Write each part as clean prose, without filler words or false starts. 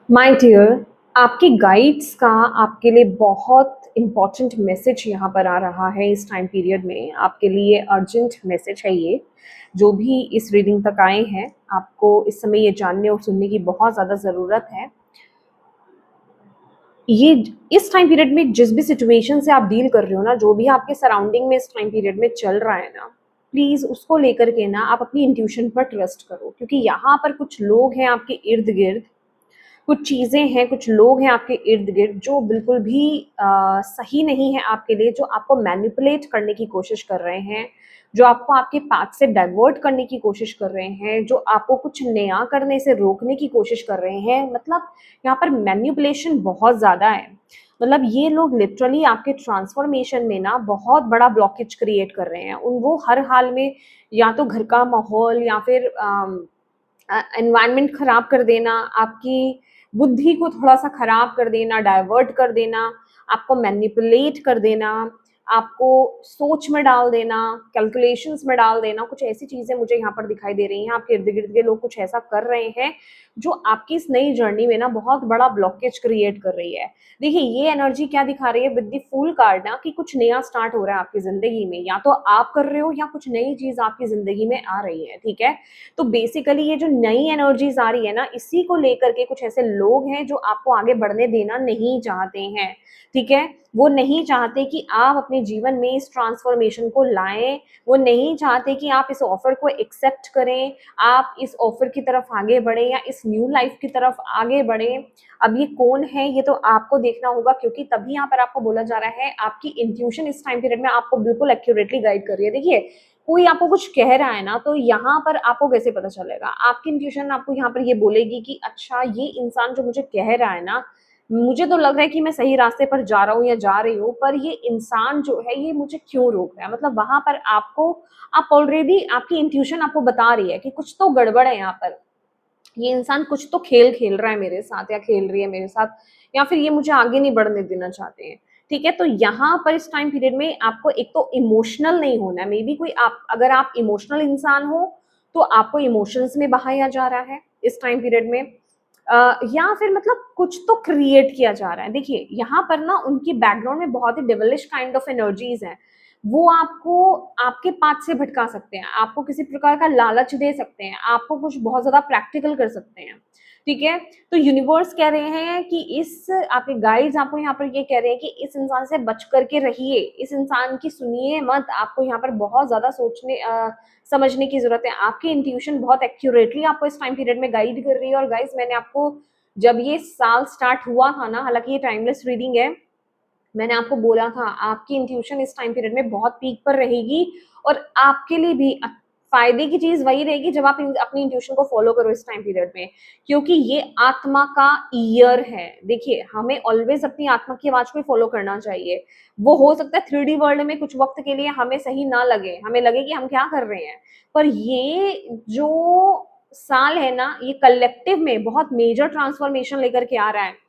My dear, आपके guides का आपके लिए बहुत इम्पोर्टेंट मैसेज यहाँ पर आ रहा है। इस टाइम पीरियड में आपके लिए अर्जेंट मैसेज है ये। जो भी इस रीडिंग तक आए हैं, आपको इस समय ये जानने और सुनने की बहुत ज़्यादा ज़रूरत है। ये इस टाइम पीरियड में जिस भी सिचुएशन से आप डील कर रहे हो ना, जो भी आपके सराउंडिंग में इस टाइम पीरियड में चल रहा है ना, प्लीज़ उसको लेकर के ना आप अपनी इंट्यूशन पर ट्रस्ट करो, क्योंकि यहाँ पर कुछ लोग हैं आपके इर्द गिर्द, कुछ चीज़ें हैं, कुछ लोग हैं आपके इर्द-गिर्द जो बिल्कुल भी सही नहीं है आपके लिए, जो आपको मैनिपुलेट करने की कोशिश कर रहे हैं, जो आपको आपके पाथ से डाइवर्ट करने की कोशिश कर रहे हैं, जो आपको कुछ नया करने से रोकने की कोशिश कर रहे हैं। मतलब यहाँ पर मैनिपुलेशन बहुत ज़्यादा है। मतलब ये लोग लिटरली आपके ट्रांसफॉर्मेशन में ना बहुत बड़ा ब्लॉकेज क्रिएट कर रहे हैं। उन वो हर हाल में या तो घर का माहौल या फिर एनवायरनमेंट खराब कर देना, आपकी बुद्धि को थोड़ा-सा खराब कर देना, डाइवर्ट कर देना, आपको मैनिपुलेट कर देना, आपको सोच में डाल देना, कैलकुलेशंस में डाल देना, कुछ ऐसी चीज़ें मुझे यहाँ पर दिखाई दे रही हैं। आपके इर्द-गिर्द के लोग कुछ ऐसा कर रहे हैं, जो आपकी इस नई जर्नी में ना बहुत बड़ा ब्लॉकेज क्रिएट कर रही है। देखिए, ये एनर्जी क्या दिखा रही है विद द फूल कार्ड ना, कि कुछ नया स्टार्ट हो रहा है आपकी ज़िंदगी में। या तो आप कर रहे हो या कुछ नई चीज़ आपकी ज़िंदगी में आ रही है, ठीक है? तो बेसिकली ये जो नई एनर्जीज आ रही है ना, इसी को लेकर के कुछ ऐसे लोग हैं जो आपको आगे बढ़ने देना नहीं चाहते हैं, ठीक है? वो नहीं चाहते कि आप अपने जीवन में इस ट्रांसफॉर्मेशन को लाएँ, वो नहीं चाहते कि आप इस ऑफ़र को एक्सेप्ट करें, आप इस ऑफ़र की तरफ आगे बढ़ें या इस न्यू लाइफ़ की तरफ आगे बढ़ें। अब ये कौन है, ये तो आपको देखना होगा, क्योंकि तभी यहाँ पर आपको बोला जा रहा है, आपकी इंट्यूशन इस टाइम पीरियड में आपको बिल्कुल एक्यूरेटली गाइड कर रही है। देखिए, कोई आपको कुछ कह रहा है ना, तो यहाँ पर आपको कैसे पता चलेगा? आपकी इंट्यूशन आपको यहाँ पर ये बोलेगी कि अच्छा, ये इंसान जो मुझे कह रहा है ना, मुझे तो लग रहा है कि मैं सही रास्ते पर जा रहा हूँ या जा रही हूँ, पर ये इंसान जो है ये मुझे क्यों रोक रहा है? मतलब वहाँ पर आपको, आप ऑलरेडी, आपकी इंट्यूशन आपको बता रही है कि कुछ तो गड़बड़ है यहाँ पर। ये इंसान कुछ तो खेल खेल रहा है मेरे साथ या खेल रही है मेरे साथ, या फिर ये मुझे आगे नहीं बढ़ने देना चाहते हैं। ठीक है? तो यहाँ पर इस टाइम पीरियड में आपको एक तो इमोशनल नहीं होना है। मेबी कोई आप, अगर आप इमोशनल इंसान हो, तो आपको इमोशंस में बहाया जा रहा है इस टाइम पीरियड में। या फिर मतलब कुछ तो क्रिएट किया जा रहा है। देखिए, यहाँ पर ना उनकी बैकग्राउंड में बहुत ही डेविलिश काइंड ऑफ एनर्जीज़ हैं। वो आपको आपके पाथ से भटका सकते हैं, आपको किसी प्रकार का लालच दे सकते हैं, आपको कुछ बहुत ज़्यादा प्रैक्टिकल कर सकते हैं, ठीक है? तो यूनिवर्स कह रहे हैं कि इस, आपके गाइड्स आपको यहाँ पर ये कह रहे हैं कि इस इंसान से बच कर के रहिए, इस इंसान की सुनिए मत, आपको यहाँ पर बहुत ज़्यादा समझने की ज़रूरत है। आपकी इंट्यूशन बहुत एक्यूरेटली आपको इस टाइम पीरियड में गाइड कर रही है। और गाइस, मैंने आपको, जब ये साल स्टार्ट हुआ था ना, हालाँकि ये टाइमलेस रीडिंग है, मैंने आपको बोला था आपकी इंट्यूशन इस टाइम पीरियड में बहुत पीक पर रहेगी, और आपके लिए भी फायदे की चीज वही रहेगी जब आप अपनी इंट्यूशन को फॉलो करो इस टाइम पीरियड में, क्योंकि ये आत्मा का ईयर है। देखिए, हमें ऑलवेज अपनी आत्मा की आवाज को फॉलो करना चाहिए। वो हो सकता है 3D वर्ल्ड में कुछ वक्त के लिए हमें सही ना लगे, हमें लगे कि हम क्या कर रहे हैं, पर ये जो साल है ना, ये कलेक्टिव में बहुत मेजर ट्रांसफॉर्मेशन लेकर के आ रहा है।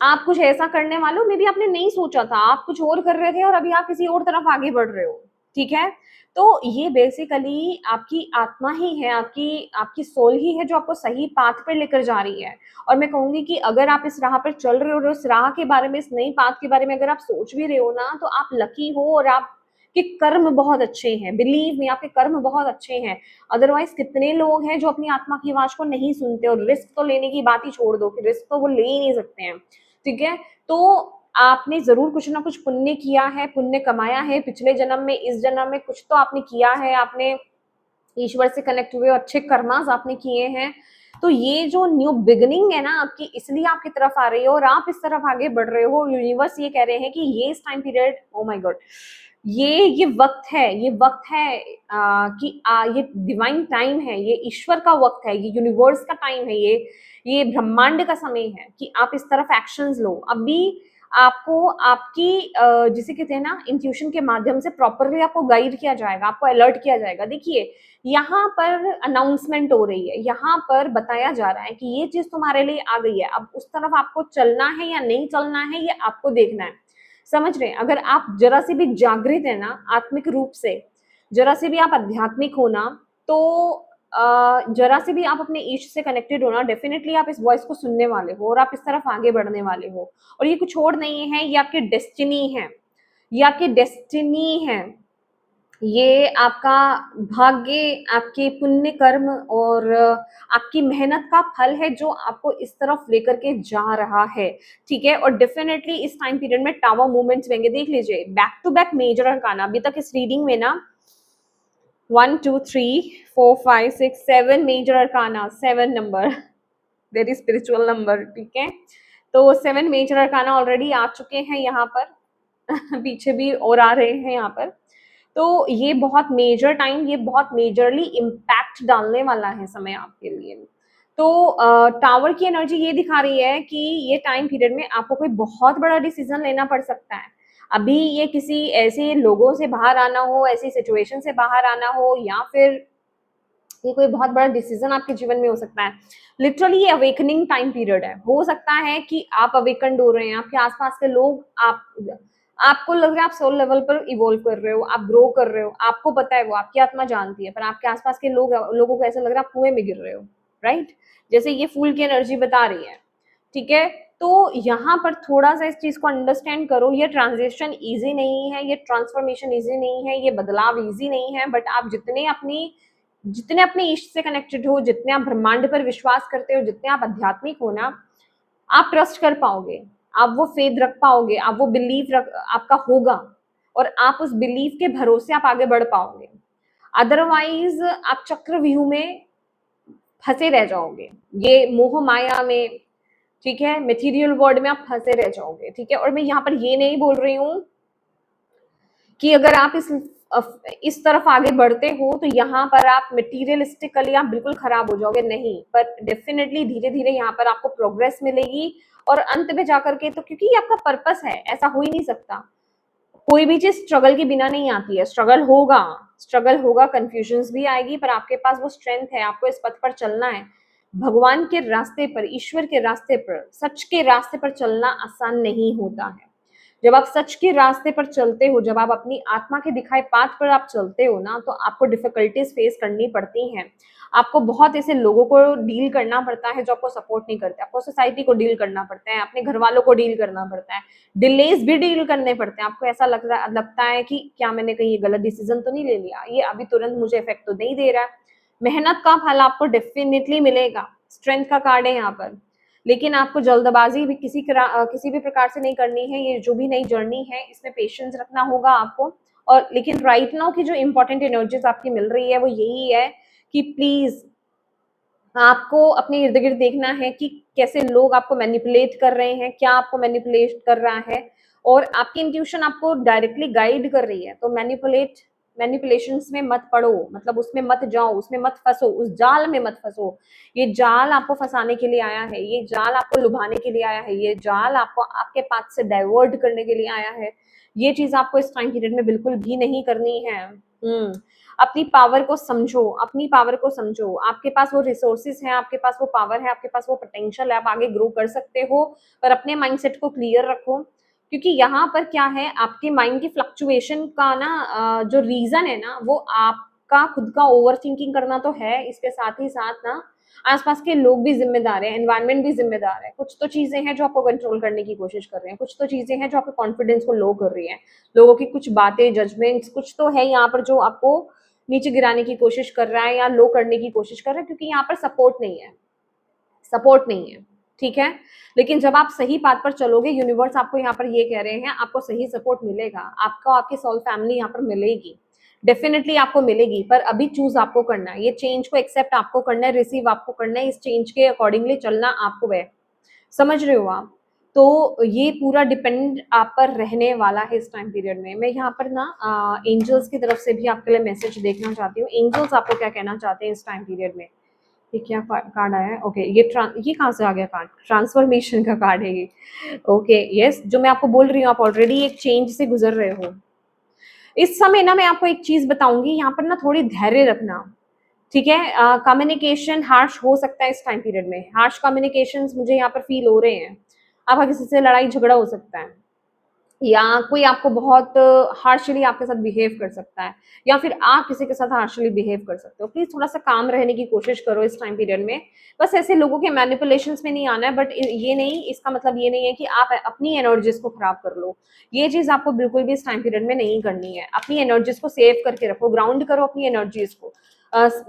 आप कुछ ऐसा करने वाले हो, मे बी आपने नहीं सोचा था, आप कुछ और कर रहे थे और अभी आप किसी और तरफ आगे बढ़ रहे हो, ठीक है? तो ये बेसिकली आपकी आत्मा ही है, आपकी आपकी सोल ही है जो आपको सही पाथ पर लेकर जा रही है। और मैं कहूँगी कि अगर आप इस राह पर चल रहे हो और इस राह के बारे में, इस नई पाथ के बारे में अगर आप सोच भी रहे हो ना, तो आप लकी हो और आपके कर्म बहुत अच्छे हैं। बिलीव मी, आपके कर्म बहुत अच्छे हैं। अदरवाइज़ कितने लोग हैं जो अपनी आत्मा की आवाज़ को नहीं सुनते, और रिस्क तो लेने की बात ही छोड़ दो, कि रिस्क तो वो ले ही नहीं सकते हैं। ठीक है? तो आपने ज़रूर कुछ ना कुछ पुण्य किया है, पुण्य कमाया है पिछले जन्म में, इस जन्म में कुछ तो आपने किया है, आपने ईश्वर से कनेक्ट हुए अच्छे कर्मास आपने किए हैं। तो ये जो न्यू बिगिनिंग है ना आपकी, इसलिए आपकी तरफ आ रही है और आप इस तरफ आगे बढ़ रहे हो। यूनिवर्स ये कह रहे हैं कि ये इस time period, oh my God! ये वक़्त है, ये वक़्त है कि ये डिवाइन टाइम है, ये ईश्वर का वक़्त है, ये यूनिवर्स का टाइम है, ये ब्रह्मांड का समय है कि आप इस तरफ एक्शंस लो। अभी आपको आपकी जिसे कहते हैं ना, इंट्यूशन के माध्यम से प्रॉपरली आपको गाइड किया जाएगा, आपको अलर्ट किया जाएगा। देखिए, यहाँ पर अनाउंसमेंट हो रही है, यहाँ पर बताया जा रहा है कि ये चीज़ तुम्हारे लिए आ गई है, अब उस तरफ आपको चलना है या नहीं चलना है, ये आपको देखना है। समझ रहे हैं? अगर आप ज़रा-सी भी जागृत हैं ना आत्मिक रूप से, ज़रा-सी भी आप आध्यात्मिक हो ना, तो जरा से भी आप अपने ईस्ट से कनेक्टेड हो ना, डेफिनेटली आप इस वॉइस को सुनने वाले हो और आप इस तरफ आगे बढ़ने वाले हो। और ये कुछ और नहीं है, ये आपकी डेस्टिनी है, ये आपकी डेस्टिनी है, ये आपका भाग्य, आपके पुण्य कर्म और आपकी मेहनत का फल है जो आपको इस तरफ लेकर के जा रहा है, ठीक है। और डेफिनेटली इस टाइम पीरियड में टावर मूवमेंट्स होंगे, देख लीजिए back to back major arcana. अभी तक इस रीडिंग में ना 1 2 3 4 5 6 7 major arcana, 7 number very spiritual number, ठीक है। तो 7 मेजर अरकाना ऑलरेडी आ चुके हैं यहाँ पर पीछे भी और आ रहे हैं यहाँ पर। तो ये बहुत मेजर टाइम, ये बहुत मेजरली इम्पैक्ट डालने वाला है समय आपके लिए। तो टावर की एनर्जी ये दिखा रही है कि ये टाइम पीरियड में आपको कोई बहुत बड़ा डिसीजन लेना पड़ सकता है। अभी ये किसी ऐसे लोगों से बाहर आना हो, ऐसी सिचुएशन से बाहर आना हो, या फिर ये कोई बहुत बड़ा डिसीजन आपके जीवन में हो सकता है। लिटरली ये अवेकनिंग टाइम पीरियड है। हो सकता है कि आप अवेकन्ड हो रहे हैं, आपके आसपास के लोग आपको लग रहा है आप सोल लेवल पर इवॉल्व कर रहे हो, आप ग्रो कर रहे हो, आपको पता है, वो आपकी आत्मा जानती है, पर आपके आसपास के लोगों को ऐसा लग रहा है आप कुएं में गिर रहे हो, राइट। जैसे ये फूल की एनर्जी बता रही है, ठीक है। तो यहाँ पर थोड़ा सा इस चीज को अंडरस्टैंड करो, ये ट्रांजिशन इजी नहीं है, ये ट्रांसफॉर्मेशन इजी नहीं है, ये बदलाव इजी नहीं है, बट आप जितने अपने इष्ट से कनेक्टेड हो, जितने आप ब्रह्मांड पर विश्वास करते हो, जितने आप आध्यात्मिक हो ना, आप ट्रस्ट कर पाओगे, आप वो फेथ रख पाओगे, आप वो बिलीव आपका होगा, और आप उस बिलीव के भरोसे आप आगे बढ़ पाओगे। अदरवाइज आप चक्रव्यूह में फंसे रह जाओगे, ये मोह माया में, ठीक है, मटेरियल वर्ल्ड में आप फंसे रह जाओगे, ठीक है। और मैं यहाँ पर ये नहीं बोल रही हूँ कि अगर आप इस तरफ आगे बढ़ते हो तो यहाँ पर आप मटीरियलिस्टिकली आप बिल्कुल खराब हो जाओगे, नहीं, पर डेफिनेटली धीरे धीरे यहाँ पर आपको प्रोग्रेस मिलेगी। और अंत में जाकर के, तो क्योंकि ये आपका पर्पस है, ऐसा हो ही नहीं सकता, कोई भी चीज स्ट्रगल के बिना नहीं आती है, स्ट्रगल होगा, कंफ्यूजन्स भी आएगी, पर आपके पास वो स्ट्रेंथ है, आपको इस पथ पर चलना है। भगवान के रास्ते पर, ईश्वर के रास्ते पर, सच के रास्ते पर चलना आसान नहीं होता है। जब आप सच के रास्ते पर चलते हो, जब आप अपनी आत्मा के दिखाए पाथ पर आप चलते हो ना, तो आपको डिफिकल्टीज फेस करनी पड़ती हैं। आपको बहुत ऐसे लोगों को डील करना पड़ता है जो आपको सपोर्ट नहीं करते, आपको सोसाइटी को डील करना पड़ता है, अपने घर वालों को डील करना पड़ता है, डिलेज भी डील करने पड़ते हैं। आपको ऐसा लगता है कि क्या मैंने कहीं ये गलत डिसीजन तो नहीं ले लिया, ये अभी तुरंत मुझे इफेक्ट तो नहीं दे रहा है। मेहनत का फल आपको डेफिनेटली मिलेगा, स्ट्रेंथ का कार्ड है यहाँ पर, लेकिन आपको जल्दबाजी भी किसी भी प्रकार से नहीं करनी है। ये जो भी नई जर्नी है, इसमें पेशेंस रखना होगा आपको। और लेकिन राइट नाउ की जो इंपॉर्टेंट एनर्जीज आपकी मिल रही है वो यही है कि प्लीज आपको अपने इर्द गिर्द देखना है कि कैसे लोग आपको मैनिपुलेट कर रहे हैं, क्या आपको मैनिपुलेट कर रहा है, और आपकी इंट्यूशन आपको डायरेक्टली गाइड कर रही है। तो मैनिपुलेशंस में मत पड़ो, मतलब उसमें मत जाओ, उसमें मत फंसो, उस जाल में मत फंसो। ये जाल आपको फंसाने के लिए आया है, ये जाल आपको लुभाने के लिए आया है, ये जाल आपको आपके पाथ से डाइवर्ट करने के लिए आया है। ये चीज आपको इस टाइम पीरियड में बिल्कुल भी नहीं करनी है। अपनी पावर को समझो, अपनी पावर को समझो, आपके पास वो रिसोर्सेज हैं, आपके पास वो पावर है, आपके पास वो पोटेंशियल है, आप आगे ग्रो कर सकते हो। पर अपने माइंडसेट को क्लियर रखो, क्योंकि यहाँ पर क्या है, आपके माइंड की फ्लक्चुएशन का ना जो रीजन है ना, वो आपका खुद का ओवर थिंकिंग करना तो है, इसके साथ ही साथ ना आसपास के लोग भी जिम्मेदार हैं, एनवायरनमेंट भी जिम्मेदार है। कुछ तो चीजें हैं जो आपको कंट्रोल करने की कोशिश कर रहे हैं, कुछ तो चीजें हैं जो आपके कॉन्फिडेंस को लो कर रही हैं, लोगों की कुछ बातें, जजमेंट्स, कुछ तो है यहाँ पर जो आपको नीचे गिराने की कोशिश कर रहा है या लो करने की कोशिश कर रहा है, क्योंकि यहाँ पर सपोर्ट नहीं है, ठीक है। लेकिन जब आप सही बात पर चलोगे, यूनिवर्स आपको यहाँ पर ये कह रहे हैं, आपको सही सपोर्ट मिलेगा, आपको आपकी सोल फैमिली यहाँ पर मिलेगी, डेफिनेटली आपको मिलेगी। पर अभी चूज आपको करना है, ये चेंज को एक्सेप्ट आपको करना है, रिसीव आपको करना है, इस चेंज के अकॉर्डिंगली चलना आपको है। समझ रहे हो आप? तो ये पूरा डिपेंड आप पर रहने वाला है इस टाइम पीरियड में। मैं यहाँ पर ना एंजल्स की तरफ से भी आपके लिए मैसेज देखना चाहती हूँ, एंजल्स आपको क्या कहना चाहते हैं इस टाइम पीरियड में। ये क्या कार्ड आया है? ओके, ये कहाँ से आ गया कार्ड? ट्रांसफॉर्मेशन का कार्ड है ये। ओके यस, जो मैं आपको बोल रही हूँ, आप ऑलरेडी एक चेंज से गुजर रहे हो। इस समय ना मैं आपको एक चीज बताऊंगी, यहाँ पर ना थोड़ी धैर्य रखना, ठीक है। कम्युनिकेशन हार्श हो सकता है इस टाइम पीरियड में, हार्श कम्युनिकेशन मुझे यहाँ पर फील हो रहे हैं, आपका किसी से लड़ाई झगड़ा हो सकता है, या कोई आपको बहुत हार्शली आपके साथ बिहेव कर सकता है, या फिर आप किसी के साथ हार्शली बिहेव कर सकते हो। प्लीज थोड़ा सा काम रहने की कोशिश करो इस टाइम पीरियड में। बस ऐसे लोगों के मैनिपुलेशंस में नहीं आना है, बट ये नहीं, इसका मतलब ये नहीं है कि आप अपनी एनर्जीज को खराब कर लो। ये चीज आपको बिल्कुल भी इस टाइम पीरियड में नहीं करनी है। अपनी एनर्जीज को सेव करके रखो, ग्राउंड करो अपनी एनर्जीज को।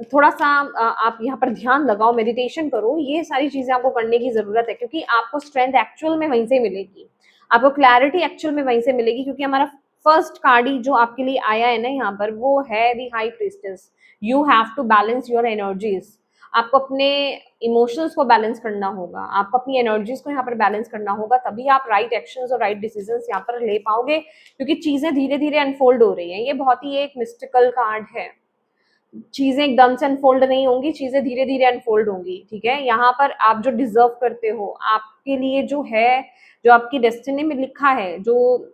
थोड़ा सा आप यहाँ पर ध्यान लगाओ, मेडिटेशन करो, ये सारी चीजें आपको करने की जरूरत है, क्योंकि आपको स्ट्रेंथ एक्चुअल में वहीं से मिलेगी, आपको क्लैरिटी एक्चुअल में वहीं से मिलेगी। क्योंकि हमारा फर्स्ट कार्ड ही जो आपके लिए आया है ना यहाँ पर, वो है the high priestess. You have to balance your energies. आपको अपने इमोशंस को बैलेंस करना होगा, आपको अपनी एनर्जीज को यहाँ पर बैलेंस करना होगा, तभी आप राइट एक्शंस और राइट डिसीजंस यहाँ पर ले पाओगे। क्योंकि चीजें धीरे धीरे अनफोल्ड हो रही हैं, ये बहुत ही एक मिस्टिकल कार्ड है। चीजें एकदम से अनफोल्ड नहीं होंगी, चीजें धीरे धीरे अनफोल्ड होंगी, ठीक है। यहाँ पर आप जो डिजर्व करते हो, आपके लिए जो है, जो आपकी डेस्टिनी में लिखा है, जो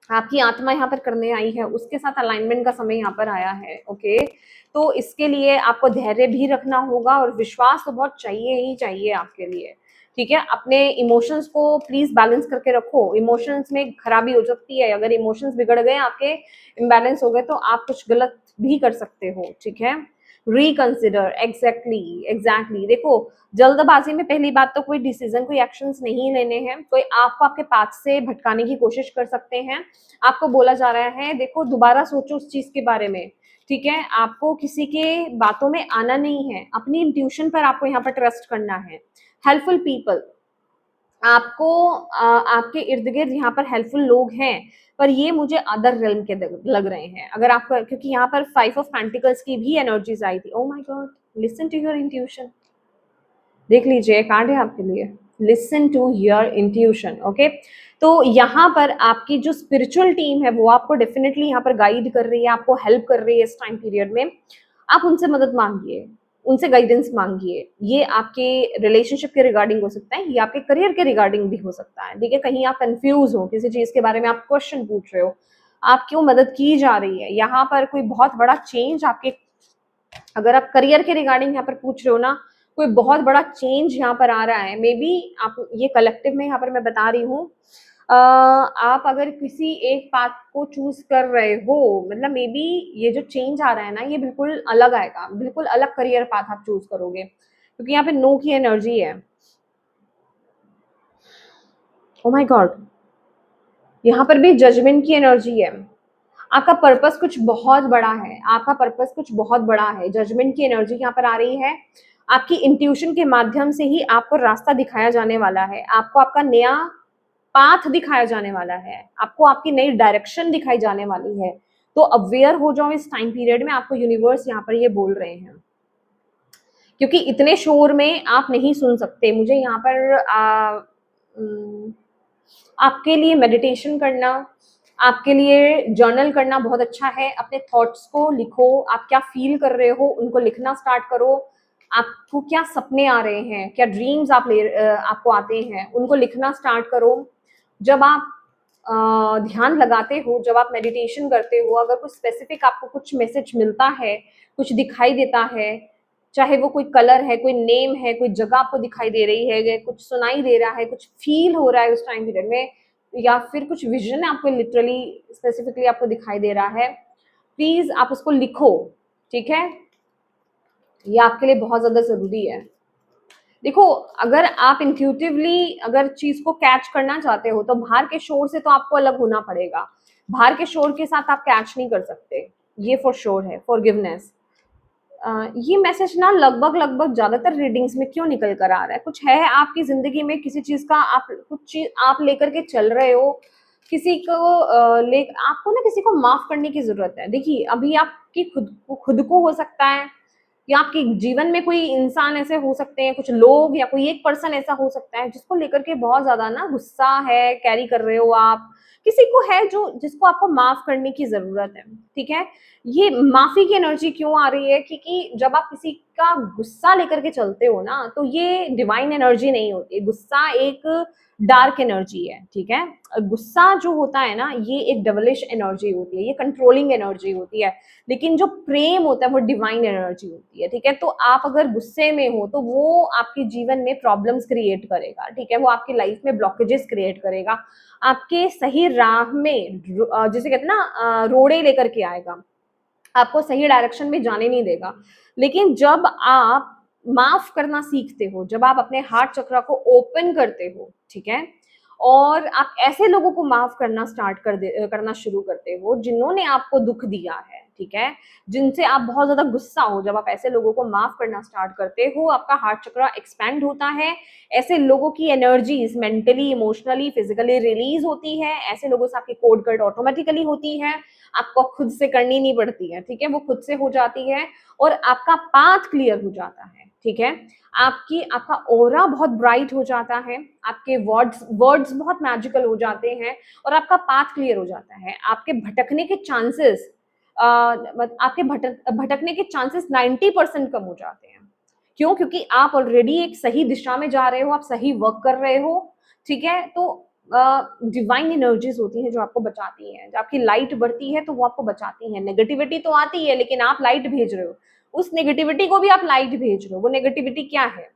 आपकी आत्मा यहाँ पर करने आई है, उसके साथ अलाइनमेंट का समय यहाँ पर आया है। ओके, तो इसके लिए आपको धैर्य भी रखना होगा, और विश्वास तो बहुत चाहिए ही चाहिए आपके लिए, ठीक है। अपने इमोशंस को प्लीज बैलेंस करके रखो। इमोशंस में खराबी हो सकती है, अगर इमोशंस बिगड़ गए आपके, इम्बैलेंस हो गए, तो आप कुछ गलत भी कर सकते हो, ठीक है। रिकंसिडर, एग्जैक्टली देखो, जल्दबाजी में पहली बात तो कोई डिसीजन, कोई एक्शंस नहीं लेने हैं। कोई आपको आपके पाथ से भटकाने की कोशिश कर सकते हैं। आपको बोला जा रहा है देखो दोबारा सोचो उस चीज के बारे में, ठीक है। आपको किसी के बातों में आना नहीं है, अपनी इंट्यूशन पर आपको यहाँ पर ट्रस्ट करना है। हेल्पफुल पीपल, आपको आपके इर्द गिर्द यहाँ पर हेल्पफुल लोग हैं, पर ये मुझे अदर रेल्म के लग रहे हैं। अगर आपको, क्योंकि यहाँ पर 5 ऑफ पेंटिकल्स की भी एनर्जीज आई थी। Oh my god, listen to your intuition. देख लीजिए, कार्ड है आपके लिए, listen to your intuition. Okay, तो यहाँ पर आपकी जो स्पिरिचुअल टीम है, वो आपको डेफिनेटली यहाँ पर गाइड कर रही है, आपको हेल्प कर रही है इस टाइम पीरियड में। आप उनसे मदद मांगिए, उनसे गाइडेंस मांगिए। ये आपके रिलेशनशिप के रिगार्डिंग हो सकता है, ये आपके करियर के रिगार्डिंग भी हो सकता है, ठीक है। कहीं आप कंफ्यूज हो किसी चीज के बारे में, आप क्वेश्चन पूछ रहे हो, आप क्यों मदद की जा रही है। यहाँ पर कोई बहुत बड़ा चेंज आपके, अगर आप करियर के रिगार्डिंग यहाँ पर पूछ रहे हो ना, कोई बहुत बड़ा चेंज यहाँ पर आ रहा है। मे बी आप, ये कलेक्टिव में यहाँ पर मैं बता रही हूँ, आप अगर किसी एक पाथ को चूज कर रहे हो, मतलब मे बी ये जो चेंज आ रहा है ना, ये बिल्कुल अलग आएगा, बिल्कुल अलग करियर पाथ आप चूज करोगे, क्योंकि यहाँ पे नो की एनर्जी है। ओ माय गॉड, यहाँ पर भी जजमेंट की एनर्जी है। आपका पर्पस कुछ बहुत बड़ा है, आपका पर्पस कुछ बहुत बड़ा है। जजमेंट की एनर्जी यहाँ पर आ रही है। आपकी इंट्यूशन के माध्यम से ही आपको रास्ता दिखाया जाने वाला है, आपको आपका नया पाथ दिखाया जाने वाला है, आपको आपकी नई डायरेक्शन दिखाई जाने वाली है। तो अवेयर हो जाओ इस टाइम पीरियड में, आपको यूनिवर्स यहाँ पर ये बोल रहे हैं। क्योंकि इतने शोर में आप नहीं सुन सकते। मुझे यहाँ पर आपके लिए मेडिटेशन करना, आपके लिए जर्नल करना बहुत अच्छा है। अपने थॉट्स को लिखो, आप क्या फील कर रहे हो उनको लिखना स्टार्ट करो। आपको क्या सपने आ रहे हैं, क्या ड्रीम्स आपको आते हैं, उनको लिखना स्टार्ट करो। जब आप ध्यान लगाते हो, जब आप मेडिटेशन करते हो, अगर कुछ स्पेसिफिक आपको कुछ मैसेज मिलता है, कुछ दिखाई देता है, चाहे वो कोई कलर है, कोई नेम है, कोई जगह आपको दिखाई दे रही है, कुछ सुनाई दे रहा है, कुछ फील हो रहा है उस टाइम पीरियड में, या फिर कुछ विजन आपको लिटरली स्पेसिफिकली आपको दिखाई दे रहा है, प्लीज आप उसको लिखो, ठीक है। ये आपके लिए बहुत ज्यादा जरूरी है। देखो, अगर आप इंट्यूटिवली अगर चीज को कैच करना चाहते हो, तो बाहर के शोर से तो आपको अलग होना पड़ेगा। बाहर के शोर के साथ आप कैच नहीं कर सकते, ये फॉर श्योर है। फॉरगिवनेस, ये मैसेज ना लगभग लगभग ज्यादातर रीडिंग्स में क्यों निकल कर आ रहा है, कुछ है आपकी जिंदगी में, किसी चीज का आप कुछ चीज आप लेकर के चल रहे हो, किसी को आपको ना किसी को माफ करने की जरूरत है। देखिए, अभी आपकी खुद को हो सकता है, या आपके जीवन में कोई इंसान ऐसे हो सकते हैं, कुछ लोग या कोई एक पर्सन ऐसा हो सकता है जिसको लेकर के बहुत ज्यादा ना गुस्सा है, कैरी कर रहे हो आप, किसी को है जो जिसको आपको माफ करने की जरूरत है, ठीक है। ये माफी की एनर्जी क्यों आ रही है? क्योंकि जब आप किसी का गुस्सा लेकर के चलते हो ना, तो ये डिवाइन एनर्जी नहीं होती। गुस्सा एक डार्क एनर्जी है, ठीक है। गुस्सा जो होता है ना, ये एक डबलिश एनर्जी होती है, ये कंट्रोलिंग एनर्जी होती है। लेकिन जो प्रेम होता है वो डिवाइन एनर्जी होती है, ठीक है। तो आप अगर गुस्से में हो तो वो आपके जीवन में प्रॉब्लम्स क्रिएट करेगा, ठीक है। वो आपकी लाइफ में ब्लॉकेजेस क्रिएट करेगा, आपके सही राह में जिसे कहते हैं ना रोड़े लेकर के आएगा, आपको सही डायरेक्शन में जाने नहीं देगा। लेकिन जब आप माफ करना सीखते हो, जब आप अपने हार्ट चक्र को ओपन करते हो, ठीक है, और आप ऐसे लोगों को माफ करना करना शुरू करते हो जिन्होंने आपको दुख दिया है, ठीक है, जिनसे आप बहुत ज्यादा गुस्सा हो, जब आप ऐसे लोगों को माफ करना स्टार्ट करते हो, आपका हार्ट चक्र एक्सपैंड होता है। ऐसे लोगों की energies mentally, emotionally, physically release होती है। ऐसे लोगों से आपकी कोड कट ऑटोमेटिकली होती है, आपको खुद से करनी नहीं पड़ती है, ठीक है, वो खुद से हो जाती है। और आपका पाथ क्लियर हो जाता है, ठीक है। आपका ऑरा बहुत ब्राइट हो जाता है, आपके वर्ड्स बहुत मैजिकल हो जाते हैं, और आपका पाथ क्लियर हो जाता है। आपके भटकने के चांसेस भटकने के चांसेस 90% कम हो जाते हैं। क्यों? क्योंकि आप ऑलरेडी एक सही दिशा में जा रहे हो, आप सही वर्क कर रहे हो, ठीक है। तो डिवाइन एनर्जीज होती हैं जो आपको बचाती हैं। जब आपकी लाइट बढ़ती है तो वो आपको बचाती है। नेगेटिविटी तो आती है, लेकिन आप लाइट भेज रहे हो, उस नेगेटिविटी को भी आप लाइट भेज रहे हो। वो नेगेटिविटी क्या है?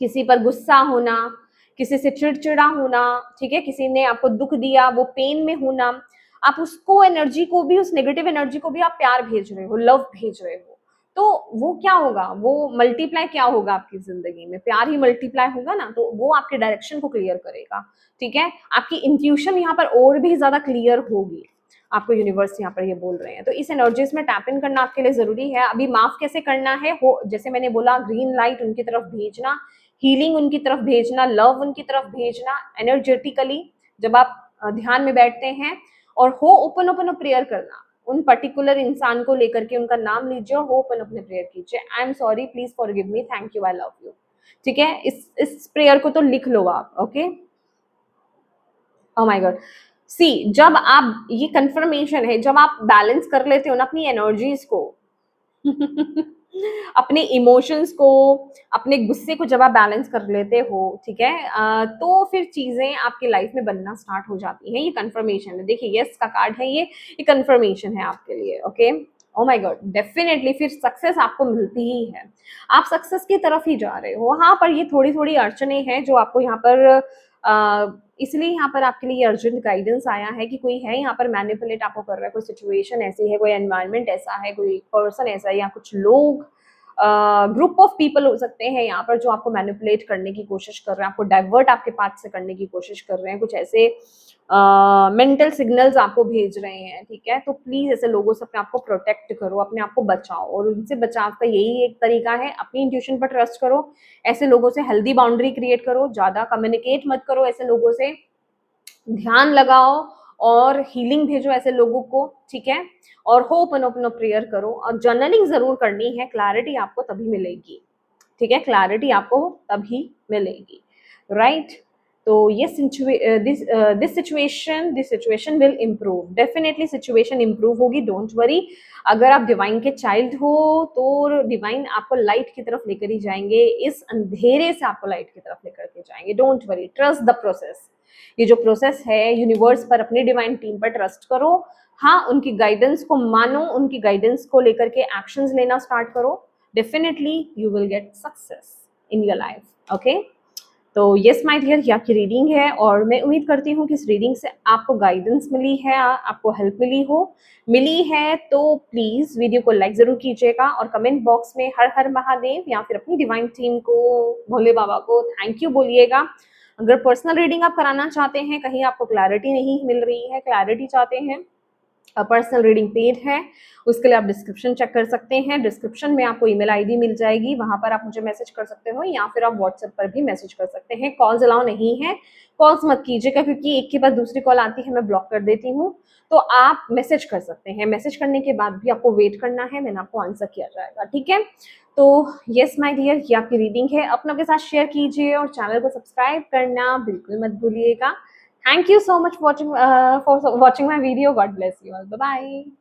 किसी पर गुस्सा होना, किसी से चिड़चिड़ा होना, ठीक है, किसी ने आपको दुख दिया, वो पेन में होना, आप उसको एनर्जी को भी, उस नेगेटिव एनर्जी को भी आप प्यार भेज रहे हो, लव भेज रहे हो। तो वो क्या होगा? वो मल्टीप्लाई क्या होगा आपकी जिंदगी में? प्यार ही मल्टीप्लाई होगा ना, तो वो आपके डायरेक्शन को क्लियर करेगा, ठीक है। आपकी इंट्यूशन यहाँ पर और भी ज्यादा क्लियर होगी, आपको यूनिवर्स यहाँ पर ये बोल रहे हैं। तो इस एनर्जीज में टैप इन करना आपके लिए जरूरी है। अभी माफ कैसे करना है? हो जैसे मैंने बोला, ग्रीन लाइट उनकी तरफ भेजना, हीलिंग उनकी तरफ भेजना, लव उनकी तरफ भेजना एनर्जेटिकली। जब आप ध्यान में बैठते हैं और हो ओपन ओपन प्रेयर करना, उन पर्टिकुलर इंसान को लेकर के उनका नाम लीजिए और हो ओपन अपने प्रेयर कीजिए। I am sorry, please forgive me, thank you, I love you, ठीक है। इस प्रेयर को तो लिख लो आप, ओके। ओह माय गॉड, सी, जब आप, ये कंफर्मेशन है, जब आप बैलेंस कर लेते हो ना अपनी एनर्जीज को अपने इमोशंस को, अपने गुस्से को जब आप बैलेंस कर लेते हो, ठीक है, तो फिर चीजें आपकी लाइफ में बनना स्टार्ट हो जाती हैं। ये कंफर्मेशन है, देखिए यस का कार्ड है ये कंफर्मेशन है आपके लिए, okay. O my God, definitely फिर सक्सेस आपको मिलती ही है, आप सक्सेस की तरफ ही जा रहे हो। हाँ, पर ये थोड़ी थोड़ी अड़चने हैं जो आपको यहाँ पर इसलिए यहाँ पर आपके लिए अर्जेंट गाइडेंस आया है कि कोई है यहाँ पर मैनिपुलेट आपको कर रहा है, कोई सिचुएशन ऐसी है, कोई एनवायरनमेंट ऐसा है, कोई पर्सन ऐसा है, या कुछ लोग, ग्रुप ऑफ पीपल हो सकते हैं यहाँ पर जो आपको मैनिपुलेट करने की कोशिश कर रहे हैं, आपको डाइवर्ट आपके पाथ से करने की कोशिश कर रहे हैं, कुछ ऐसे मेंटल सिग्नल्स आपको भेज रहे हैं, ठीक है। तो प्लीज ऐसे लोगों से अपने आप को प्रोटेक्ट करो, अपने आप को बचाओ, और उनसे बचाव का यही एक तरीका है, अपनी इंट्यूशन पर ट्रस्ट करो, ऐसे लोगों से हेल्दी बाउंड्री क्रिएट करो, ज्यादा कम्युनिकेट मत करो ऐसे लोगों से, ध्यान लगाओ और हीलिंग भेजो ऐसे लोगों को, ठीक है। और हो ओपन ओपन प्रेयर करो, और जर्नलिंग जरूर करनी है, क्लैरिटी आपको तभी मिलेगी, ठीक है, क्लैरिटी आपको तभी मिलेगी, राइट। तो ये this situation will improve, definitely situation improve होगी, डोंट वरी। अगर आप डिवाइन के चाइल्ड हो तो डिवाइन आपको लाइट की तरफ लेकर ही जाएंगे, इस अंधेरे से आपको लाइट की तरफ लेकर के जाएंगे, don't worry, trust the process. ये जो प्रोसेस है, यूनिवर्स पर, अपनी डिवाइन टीम पर ट्रस्ट करो। हाँ, उनकी गाइडेंस को मानो, उनकी गाइडेंस को लेकर के एक्शंस लेना स्टार्ट करो, definitely you will get success in your life, okay. तो यस माय डियर, ये आपकी रीडिंग है, और मैं उम्मीद करती हूँ कि इस रीडिंग से आपको गाइडेंस मिली है, आपको हेल्प मिली है तो प्लीज वीडियो को लाइक जरूर कीजिएगा, और कमेंट बॉक्स में हर हर महादेव या फिर अपनी डिवाइन टीम को, भोले बाबा को थैंक यू बोलिएगा। अगर पर्सनल रीडिंग आप कराना चाहते हैं, कहीं आपको क्लैरिटी नहीं मिल रही है, क्लैरिटी चाहते हैं, पर्सनल रीडिंग पेड है, उसके लिए आप डिस्क्रिप्शन चेक कर सकते हैं, डिस्क्रिप्शन में आपको ईमेल आईडी मिल जाएगी, वहां पर आप मुझे मैसेज कर सकते हो, या फिर आप व्हाट्सएप पर भी मैसेज कर सकते हैं। कॉल्स अलाउ नहीं है, कॉल्स मत कीजिएगा, क्योंकि एक के बाद दूसरी कॉल आती है, मैं ब्लॉक कर देती हूँ। तो आप मैसेज कर सकते हैं, मैसेज करने के बाद भी आपको वेट करना है, मैंने आपको आंसर किया जाएगा, ठीक है। तो यस माय डियर, ये आपकी रीडिंग है, अपनों के साथ शेयर कीजिए और चैनल को सब्सक्राइब करना बिल्कुल मत भूलिएगा। Thank you so much for watching my video. God bless you all. Bye bye.